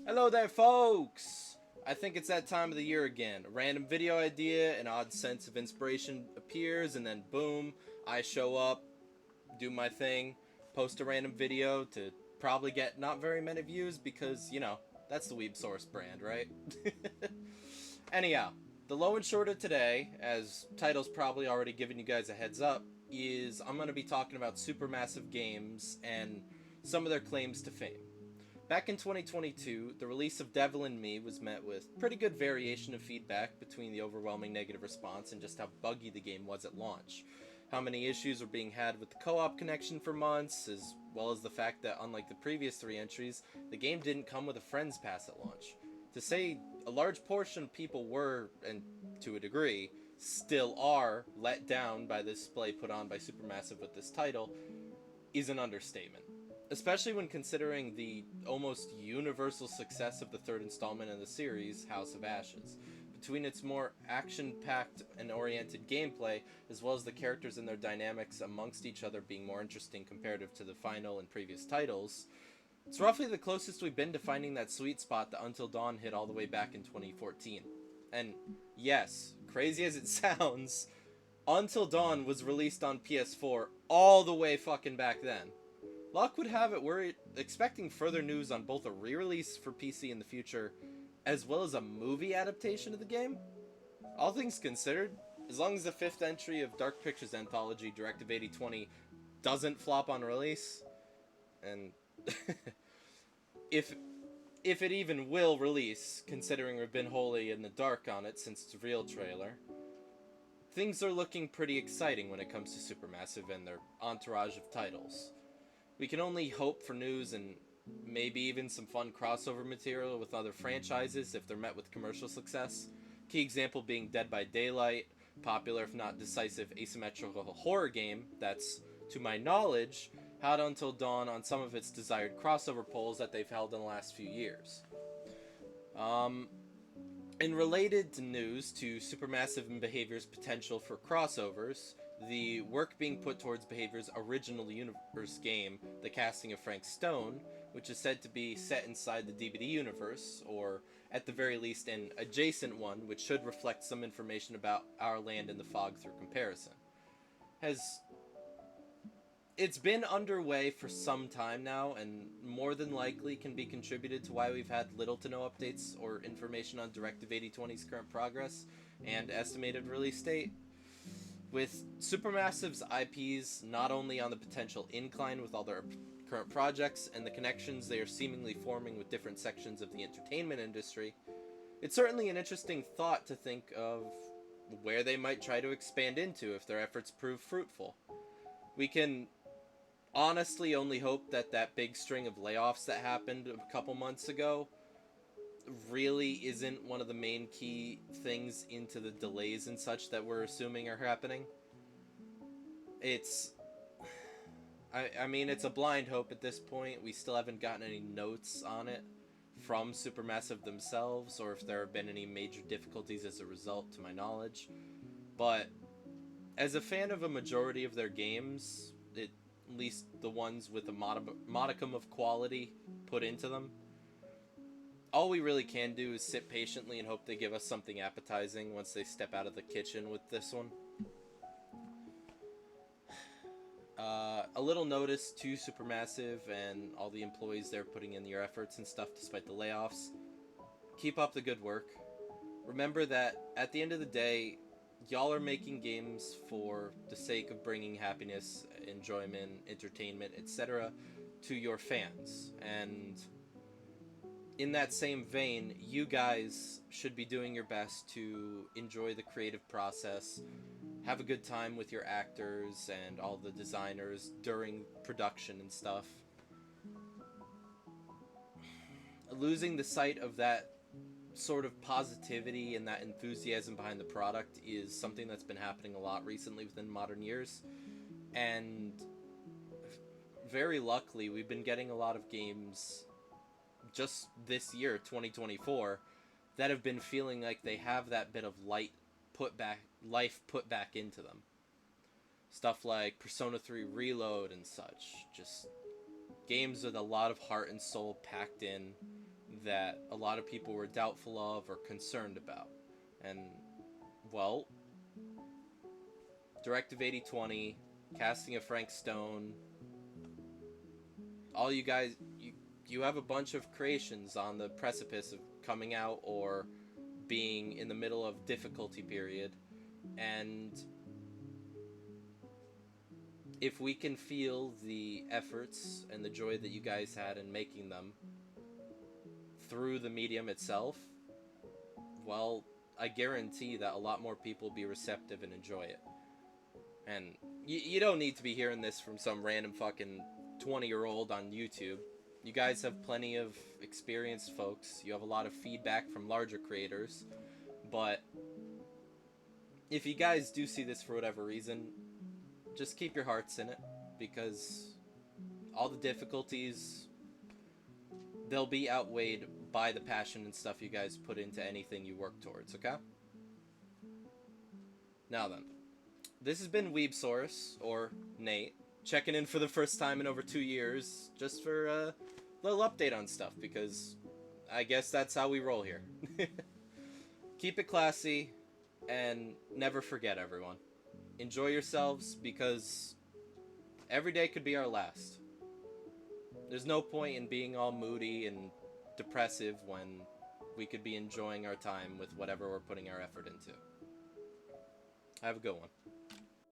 Hello there, folks! I think it's that time of the year again. A random video idea, an odd sense of inspiration appears, and then boom, I show up, do my thing, post a random video to probably get not very many views because, that's the Weeb Source brand, right? Anyhow, the low and short of today, as title's probably already given you guys a heads up, is I'm going to be talking about Supermassive games and some of their claims to fame. Back in 2022, the release of Devil in Me was met with pretty good variation of feedback between the overwhelming negative response and just how buggy the game was at launch. How many issues were being had with the co-op connection for months, as well as the fact that unlike the previous 3 entries, the game didn't come with a Friends Pass at launch. To say a large portion of people were, and to a degree, still are, let down by the display put on by Supermassive with this title, is an understatement. Especially when considering the almost universal success of the 3rd installment in the series, House of Ashes. Between its more action-packed and oriented gameplay, as well as the characters and their dynamics amongst each other being more interesting comparative to the final and previous titles, it's roughly the closest we've been to finding that sweet spot that Until Dawn hit all the way back in 2014. And yes, crazy as it sounds, Until Dawn was released on PS4 all the way fucking back then. Luck would have it we're expecting further news on both a re-release for PC in the future, as well as a movie adaptation of the game. All things considered, as long as the 5th entry of Dark Pictures anthology Directive 8020 doesn't flop on release, and if it even will release, considering we've been wholly in the dark on it since its real trailer, things are looking pretty exciting when it comes to Supermassive and their entourage of titles. We can only hope for news and maybe even some fun crossover material with other franchises if they're met with commercial success. Key example being Dead by Daylight, popular if not decisive asymmetrical horror game that's, to my knowledge, had Until Dawn on some of its desired crossover polls that they've held in the last few years. In related news to Supermassive and Behavior's potential for crossovers, the work being put towards Behavior's original universe game, The Casting of Frank Stone, which is said to be set inside the DVD universe, or at the very least an adjacent one, which should reflect some information about our land in the fog through comparison. It's been underway for some time now, and more than likely can be contributed to why we've had little to no updates or information on Directive 8020's current progress and estimated release date. With Supermassive's IPs not only on the potential incline with all their current projects and the connections they are seemingly forming with different sections of the entertainment industry, it's certainly an interesting thought to think of where they might try to expand into if their efforts prove fruitful. We can honestly only hope that that big string of layoffs that happened a couple months ago really isn't one of the main key things into the delays and such that we're assuming are happening. It's a blind hope at this point. We still haven't gotten any notes on it from Supermassive themselves, or if there have been any major difficulties as a result, to my knowledge. But as a fan of a majority of their games, at least the ones with a modicum of quality put into them, all we really can do is sit patiently and hope they give us something appetizing once they step out of the kitchen with this one. A little notice to Supermassive and all the employees there putting in your efforts and stuff despite the layoffs. Keep up the good work. Remember that at the end of the day, y'all are making games for the sake of bringing happiness, enjoyment, entertainment, etc. to your fans. And in that same vein, you guys should be doing your best to enjoy the creative process, have a good time with your actors and all the designers during production and stuff. Losing the sight of that sort of positivity and that enthusiasm behind the product is something that's been happening a lot recently within modern years. And very luckily, we've been getting a lot of games just this year, 2024, that have been feeling like they have that bit of life put back into them. Stuff like Persona 3 Reload and such. Just games with a lot of heart and soul packed in that a lot of people were doubtful of or concerned about. And, well, Directive 8020, casting of Frank Stone, all you guys, you have a bunch of creations on the precipice of coming out or being in the middle of difficulty period, and if we can feel the efforts and the joy that you guys had in making them through the medium itself, well, I guarantee that a lot more people will be receptive and enjoy it. And you don't need to be hearing this from some random fucking 20-year-old on YouTube. You guys have plenty of experienced folks. You have a lot of feedback from larger creators. But if you guys do see this for whatever reason, just keep your hearts in it, because all the difficulties, they'll be outweighed by the passion and stuff you guys put into anything you work towards, okay? Now then, this has been Weebsaurus, or Nate, checking in for the first time in over 2 years, just for a little update on stuff, because I guess that's how we roll here. Keep it classy, and never forget, everyone. Enjoy yourselves, because every day could be our last. There's no point in being all moody and depressive when we could be enjoying our time with whatever we're putting our effort into. Have a good one.